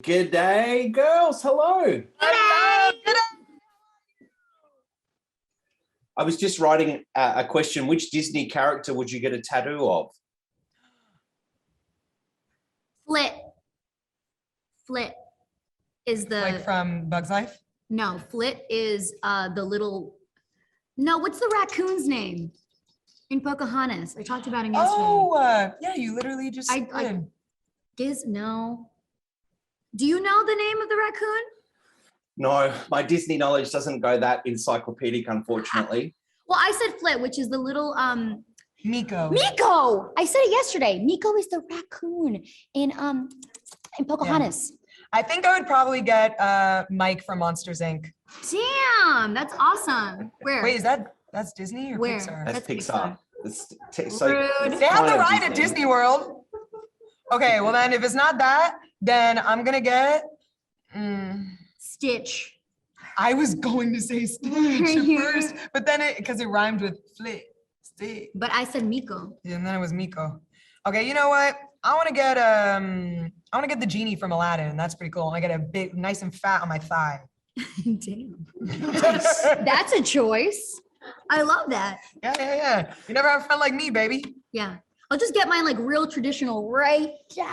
Good day, girls. Hello. Good day. I was just writing a question. Which Disney character would you get a tattoo of? Flit. Flit is the Like from Bug's Life? no. Flit is the little. No, what's the raccoon's name in Pocahontas? I talked about him yesterday. Oh, yeah, you literally just did. No. Do you know the name of the raccoon? No, my Disney knowledge doesn't go that encyclopedic, unfortunately. Well, I said Flit, which is the little Miko. Miko. I said it yesterday. Miko is the raccoon in Pocahontas. Yeah. I think I would probably get Mike from Monsters Inc. Damn, that's awesome. Where? Wait, that's Disney or Where? Pixar? That's Pixar. Rude. They have the kind of ride at Disney World. Okay, well then if it's not that, then I'm gonna get Stitch. I was going to say Stitch at first, but then because it rhymed with Flit. Stitch. But I said Miko. Yeah, and then it was Miko. Okay, you know what? I want to get the genie from Aladdin. That's pretty cool. I get a big, nice and fat on my thigh. Damn. That's a choice. I love that. Yeah. You never have a friend like me, baby. Yeah. I'll just get mine like real traditional right here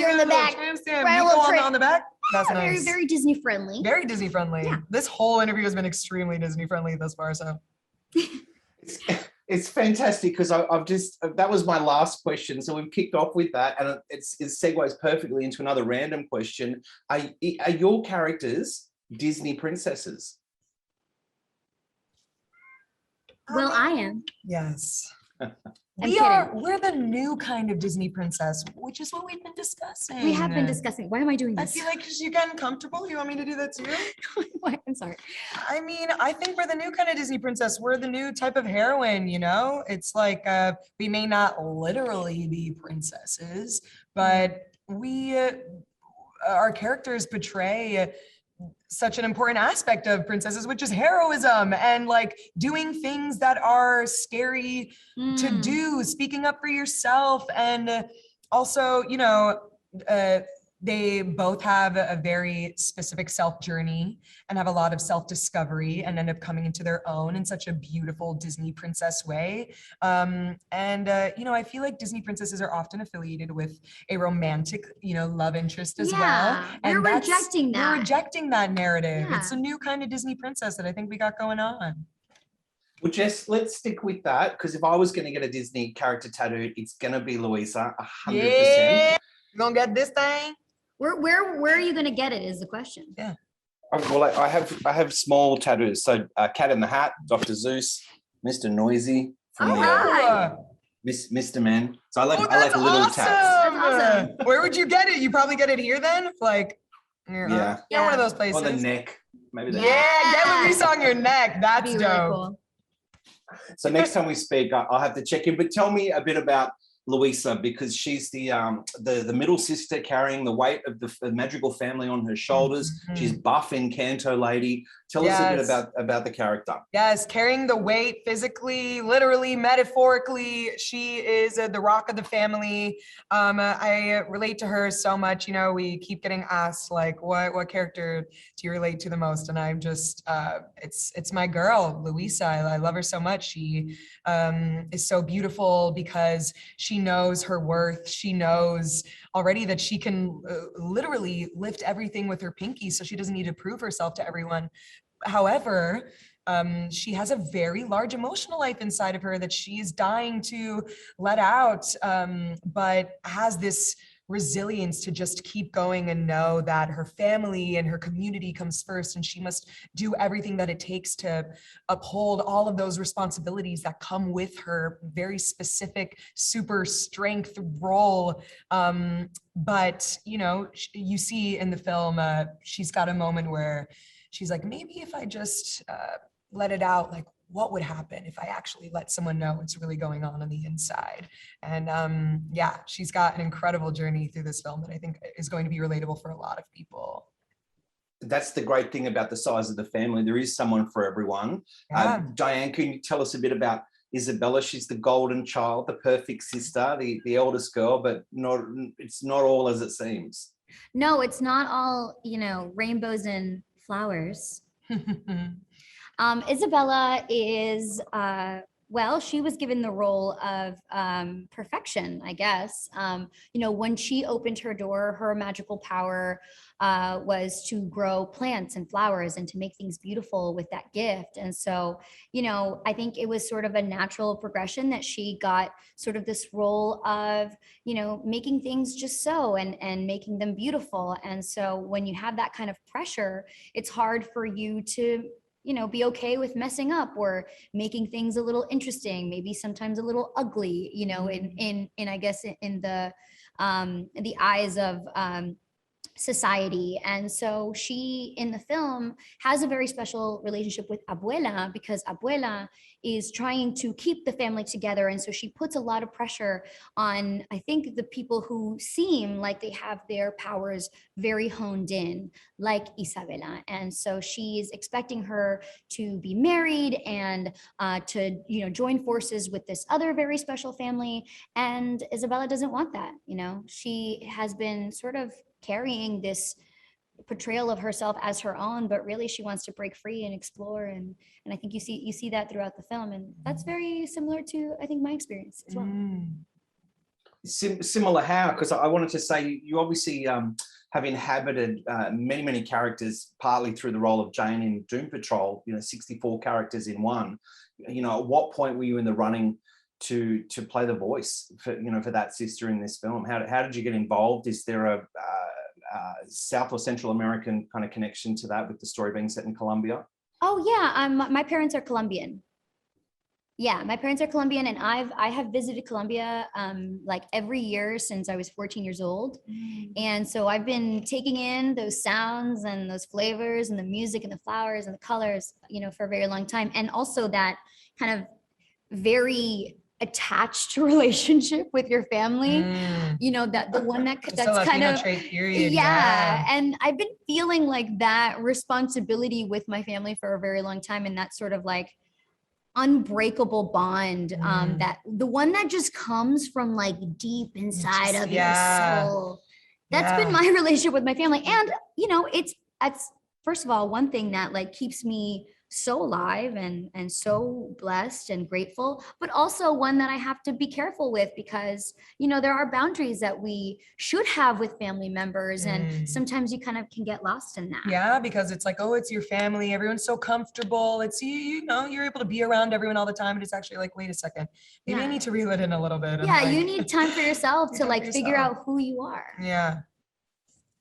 in the back. Right on the back. That's nice. Very Disney friendly. Very Disney friendly. Yeah. This whole interview has been extremely Disney friendly thus far. So It's fantastic because I've just, that was my last question. So we've kicked off with that and it segues perfectly into another random question. Are your characters Disney princesses? Well, I am. yes. I'm We're the new kind of Disney princess, which is what we've been discussing. We have been discussing. Why am I doing I this? feel like because you're getting comfortable. You want me to do that too? What? I'm sorry. I mean, I think we're the new kind of Disney princess. We're the new type of heroine, you know? It's like we may not literally be princesses, but our characters portray such an important aspect of princesses, which is heroism and like doing things that are scary to do, speaking up for yourself. And also, you know, they both have a very specific self journey and have a lot of self-discovery and end up coming into their own in such a beautiful Disney princess way. You know, I feel like Disney princesses are often affiliated with a romantic, you know, love interest as well. And we're rejecting that. We're rejecting that narrative. Yeah. It's a new kind of Disney princess that I think we got going on. Well, Jess, let's stick with that because if I was going to get a Disney character tattooed, it's going to be Louisa, 100%. Yeah, you gonna get this thing? Where are you gonna get it is the question. Yeah. Well, I have small tattoos. So Cat in the Hat, Dr. Zeus, Mr. Noisy from Mr. Man. So I like little tats. That's awesome. Where would you get it? You probably get it here then? Like, Yeah. one of those places. On the neck. Maybe the Yeah, get Louise on your neck. That's That'd be dope. really cool. So next time we speak, I'll have to check in. But tell me a bit about Louisa because she's the middle sister carrying the weight of the Madrigal family on her shoulders. Mm-hmm. She's buff Encanto lady. Tell us a bit about the character. Yes, carrying the weight physically, literally, metaphorically. She is the rock of the family. I relate to her so much. You know, we keep getting asked like, what character do you relate to the most? And I'm just, it's my girl, Louisa. I love her so much. She is so beautiful because she knows her worth. She knows already that she can literally lift everything with her pinky, so she doesn't need to prove herself to everyone. However, she has a very large emotional life inside of her that she's dying to let out, but has this resilience to just keep going and know that her family and her community comes first, and she must do everything that it takes to uphold all of those responsibilities that come with her very specific super strength role. But you know, you see in the film, she's got a moment where she's like, maybe if I just let it out, like what would happen if I actually let someone know what's really going on the inside? And yeah, she's got an incredible journey through this film that I think is going to be relatable for a lot of people. That's the great thing about the size of the family. There is someone for everyone. Yeah. Diane, can you tell us a bit about Isabella? She's the golden child, the perfect sister, the eldest girl, but it's not all as it seems. No, it's not all, rainbows and flowers. Isabella is, well, she was given the role of perfection, I guess. When she opened her door, her magical power was to grow plants and flowers and to make things beautiful with that gift. And so, I think it was sort of a natural progression that she got sort of this role of, making things just so and making them beautiful. And so when you have that kind of pressure, it's hard for you to be okay with messing up or making things a little interesting, maybe sometimes a little ugly, in I guess in the eyes of society. And so she in the film has a very special relationship with Abuela because Abuela is trying to keep the family together. And so she puts a lot of pressure on, I think, the people who seem like they have their powers very honed in, like Isabela. And so she's expecting her to be married and to, join forces with this other very special family. And Isabella doesn't want that. She has been sort of carrying this portrayal of herself as her own, but really she wants to break free and explore. And I think you see that throughout the film. And that's very similar to, I think, my experience as well. Similar how? Because I wanted to say you obviously have inhabited many characters, partly through the role of Jane in Doom Patrol, 64 characters in one. At what point were you in the running to play the voice for that sister in this film? How did you get involved? Is there a South or Central American kind of connection to that with the story being set in Colombia? Oh yeah, my parents are Colombian. Yeah, my parents are Colombian, and I have visited Colombia like every year since I was 14 years old. And so I've been taking in those sounds and those flavors and the music and the flowers and the colors, for a very long time. And also that kind of very attached relationship with your family, that the one that's kind of period, yeah. And I've been feeling like that responsibility with my family for a very long time, and that sort of like unbreakable bond, that the one that just comes from like deep inside of your soul. That's been my relationship with my family. And it's first of all one thing that like keeps me so alive and so blessed and grateful, but also one that I have to be careful with because, there are boundaries that we should have with family members. And sometimes you kind of can get lost in that. Yeah, because it's like, oh, it's your family. Everyone's so comfortable. It's, you're able to be around everyone all the time. And it's actually like, wait a second, maybe I need to reel it in a little bit. Yeah, you need time for yourself to like figure out who you are. Yeah.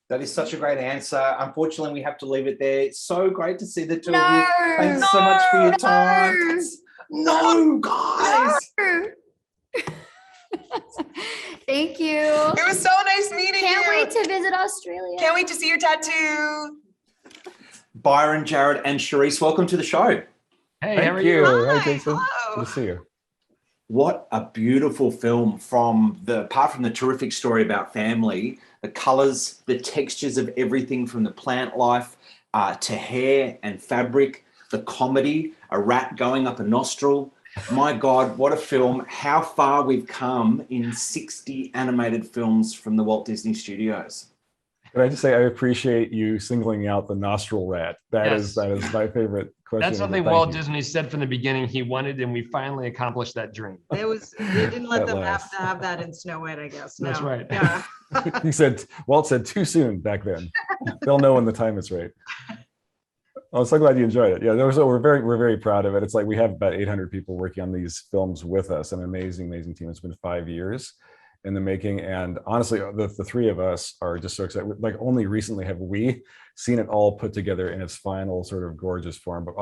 That is such a great answer. Unfortunately, we have to leave it there. It's so great to see the two of you. Thanks so much for your time. No, guys. Thank you. It was so nice meeting you. Can't wait to visit Australia. Can't wait to see your tattoo. Byron, Jared, and Charise, welcome to the show. Hey, Thank how are you? Hi, Jason. Hello. Good to see you. What a beautiful film apart from the terrific story about family, the colors, the textures of everything from the plant life to hair and fabric, the comedy, a rat going up a nostril. My God, what a film. How far we've come in 60 animated films from the Walt Disney Studios. Can I just say I appreciate you singling out the nostril rat. That is my favorite question. That's something Walt Disney said from the beginning he wanted, and we finally accomplished that dream. They didn't let them have that in Snow White, I guess. No. That's right. Yeah. Walt said too soon back then. They'll know when the time is right. I'm so glad you enjoyed it. Yeah, we're very proud of it. It's like we have about 800 people working on these films with us, an amazing team. It's been 5 years in the making, and honestly, the three of us are just so excited. Like only recently have we seen it all put together in its final sort of gorgeous form. But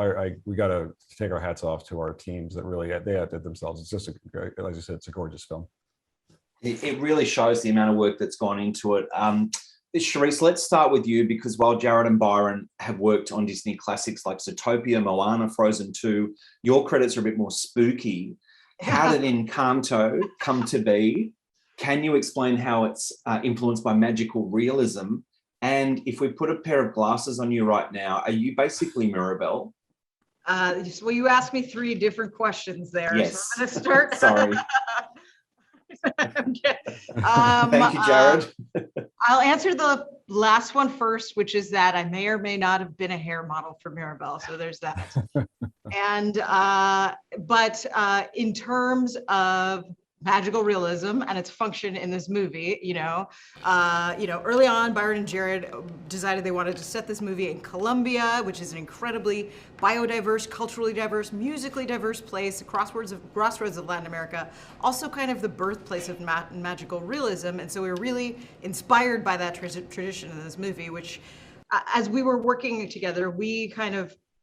we got to take our hats off to our teams that really they outdid themselves. It's just as you said, it's a gorgeous film. It really shows the amount of work that's gone into it. Charise, let's start with you because while Jared and Byron have worked on Disney classics like Zootopia, Moana, Frozen 2, your credits are a bit more spooky. How did Encanto come to be? Can you explain how it's influenced by magical realism? And if we put a pair of glasses on you right now, are you basically Mirabelle? Well, you asked me 3 different questions there. Yes. So I'm going to start. Sorry. I'm kidding. Thank you, Jared. I'll answer the last one first, which is that I may or may not have been a hair model for Mirabelle. So there's that. And but in terms of magical realism and its function in this movie, early on, Byron and Jared decided they wanted to set this movie in Colombia, which is an incredibly biodiverse, culturally diverse, musically diverse place, crossroads of Latin America, also kind of the birthplace of magical realism. And so we were really inspired by that tradition in this movie, which as we were working together,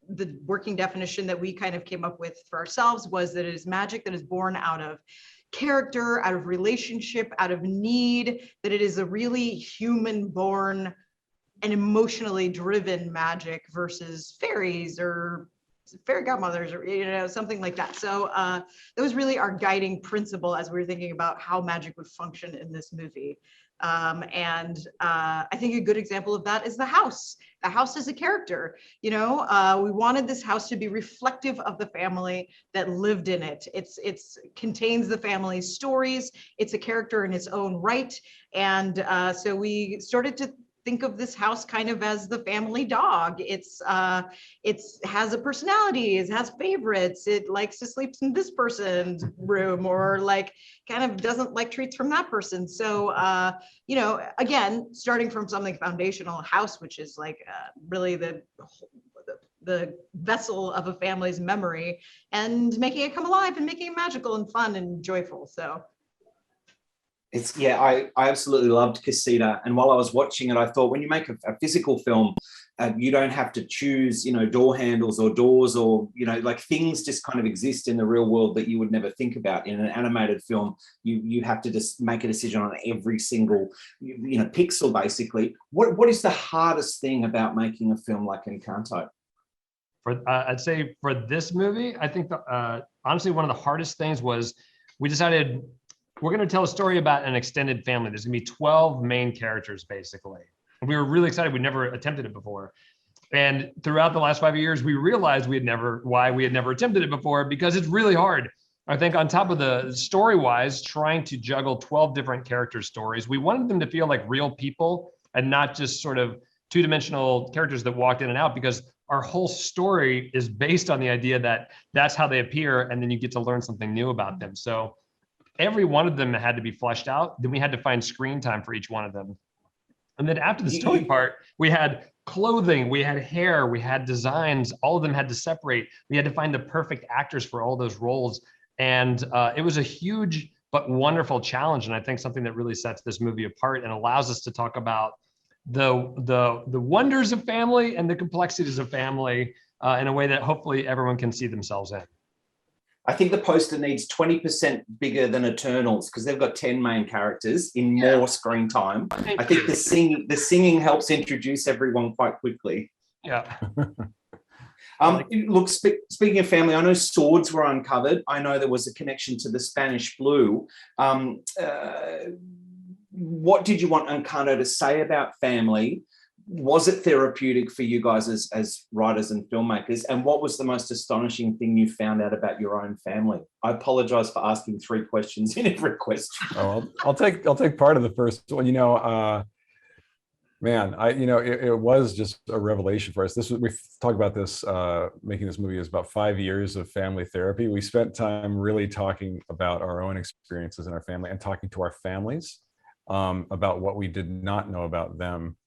the working definition that we kind of came up with for ourselves was that it is magic that is born out of character, out of relationship, out of need, that it is a really human born and emotionally driven magic versus fairies or fairy godmothers or something like that. So that was really our guiding principle as we were thinking about how magic would function in this movie. I think a good example of that is the house. The house is a character. We wanted this house to be reflective of the family that lived in it. It contains the family's stories. It's a character in its own right. And so we started to think of this house kind of as the family dog. It has a personality, it has favorites, it likes to sleep in this person's room or kind of doesn't like treats from that person. So, again, starting from something foundational, a house, which is really the vessel of a family's memory, and making it come alive and making it magical and fun and joyful. So. I absolutely loved Casita. And while I was watching it, I thought when you make a physical film, you don't have to choose, door handles or doors or, things just kind of exist in the real world that you would never think about. In an animated film, you have to just make a decision on every single, pixel, basically. What is the hardest thing about making a film like Encanto? I'd say for this movie, I think honestly, one of the hardest things was we decided we're going to tell a story about an extended family. There's going to be 12 main characters, basically. And we were really excited. We'd never attempted it before. And throughout the last 5 years, we realized why we had never attempted it before, because it's really hard. I think on top of the story-wise, trying to juggle 12 different character stories, we wanted them to feel like real people and not just sort of two-dimensional characters that walked in and out, because our whole story is based on the idea that that's how they appear, and then you get to learn something new about them. So every one of them had to be fleshed out. Then we had to find screen time for each one of them. And then after the story part, we had clothing, we had hair, we had designs. All of them had to separate. We had to find the perfect actors for all those roles. And it was a huge but wonderful challenge. And I think something that really sets this movie apart and allows us to talk about the wonders of family and the complexities of family in a way that hopefully everyone can see themselves in. I think the poster needs 20% bigger than Eternals because they've got 10 main characters in more screen time. I think the singing helps introduce everyone quite quickly. Yeah. Look, speaking of family, I know swords were uncovered. I know there was a connection to the Spanish flu. What did you want Encanto to say about family? Was it therapeutic for you guys as writers and filmmakers? And what was the most astonishing thing you found out about your own family? I apologize for asking 3 questions in every question. Oh, I'll take part of the first one. It was just a revelation for us. We've talked about this, making this movie is about 5 years of family therapy. We spent time really talking about our own experiences in our family and talking to our families about what we did not know about them,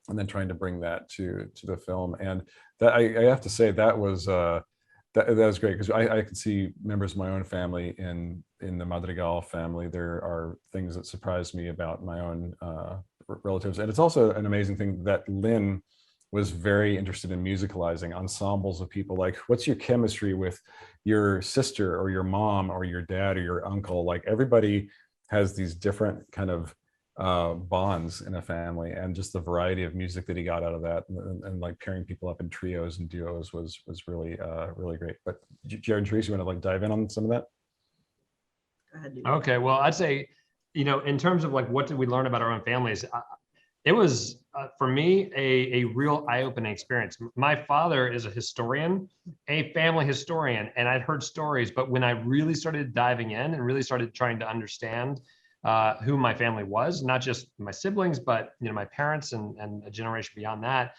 and then trying to bring that to the film. And that I have to say that was great, because I could see members of my own family in the Madrigal family. There are things that surprised me about my own relatives. And it's also an amazing thing that Lynn was very interested in musicalizing ensembles of people. Like, what's your chemistry with your sister or your mom or your dad or your uncle? Like, everybody has these different kind of bonds in a family, and just the variety of music that he got out of that, and like pairing people up in trios and duos was really really great. But Jared and Charise, you want to like dive in on some of that? Go ahead, dude. Okay, well, I'd say, in terms of like what did we learn about our own families, it was for me a real eye-opening experience. My father is a historian, a family historian, and I'd heard stories, but when I really started diving in and really started trying to understand who my family was, not just my siblings, but my parents and a generation beyond that,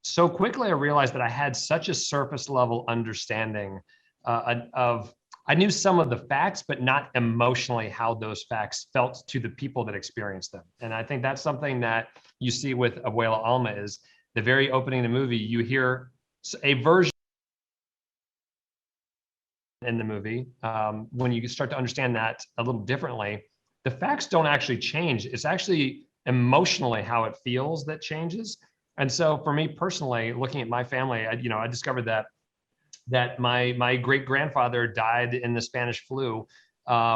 so quickly I realized that I had such a surface level understanding of, I knew some of the facts, but not emotionally how those facts felt to the people that experienced them. And I think that's something that you see with Abuela Alma is the very opening of the movie, you hear a version in the movie. When you start to understand that a little differently, the facts don't actually change. It's actually emotionally how it feels that changes. And so for me personally, looking at my family, I discovered that my great grandfather died in the Spanish flu.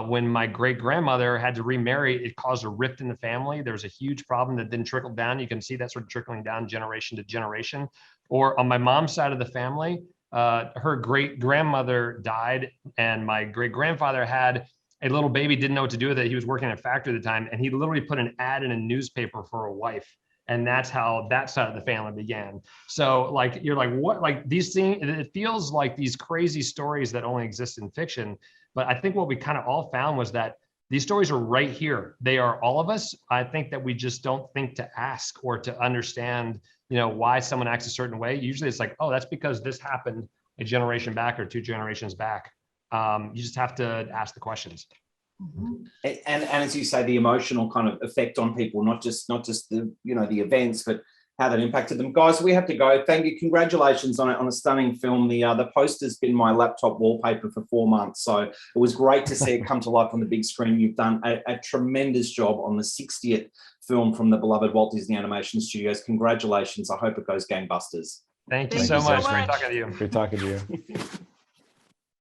When my great grandmother had to remarry, it caused a rift in the family. There was a huge problem that didn't trickle down. You can see that sort of trickling down generation to generation. Or on my mom's side of the family, her great grandmother died, and my great grandfather had a little baby, didn't know what to do with it. He was working at a factory at the time, and he literally put an ad in a newspaper for a wife. And that's how that side of the family began. So like, you're like, what, like these things, it feels like these crazy stories that only exist in fiction. But I think what we kind of all found was that these stories are right here. They are all of us. I think that we just don't think to ask or to understand, why someone acts a certain way. Usually it's like, oh, that's because this happened a generation back or 2 generations back. You just have to ask the questions. And as you say, the emotional kind of effect on people, not just the the events, but how that impacted them. Guys, we have to go. Thank you. Congratulations on a stunning film. The poster's been my laptop wallpaper for 4 months, so it was great to see it come to life on the big screen. You've done a tremendous job on the 60th film from the beloved Walt Disney Animation Studios. Congratulations. I hope it goes gangbusters. Thank you Thank so you so much. much. Great talking to you. Great talking to you.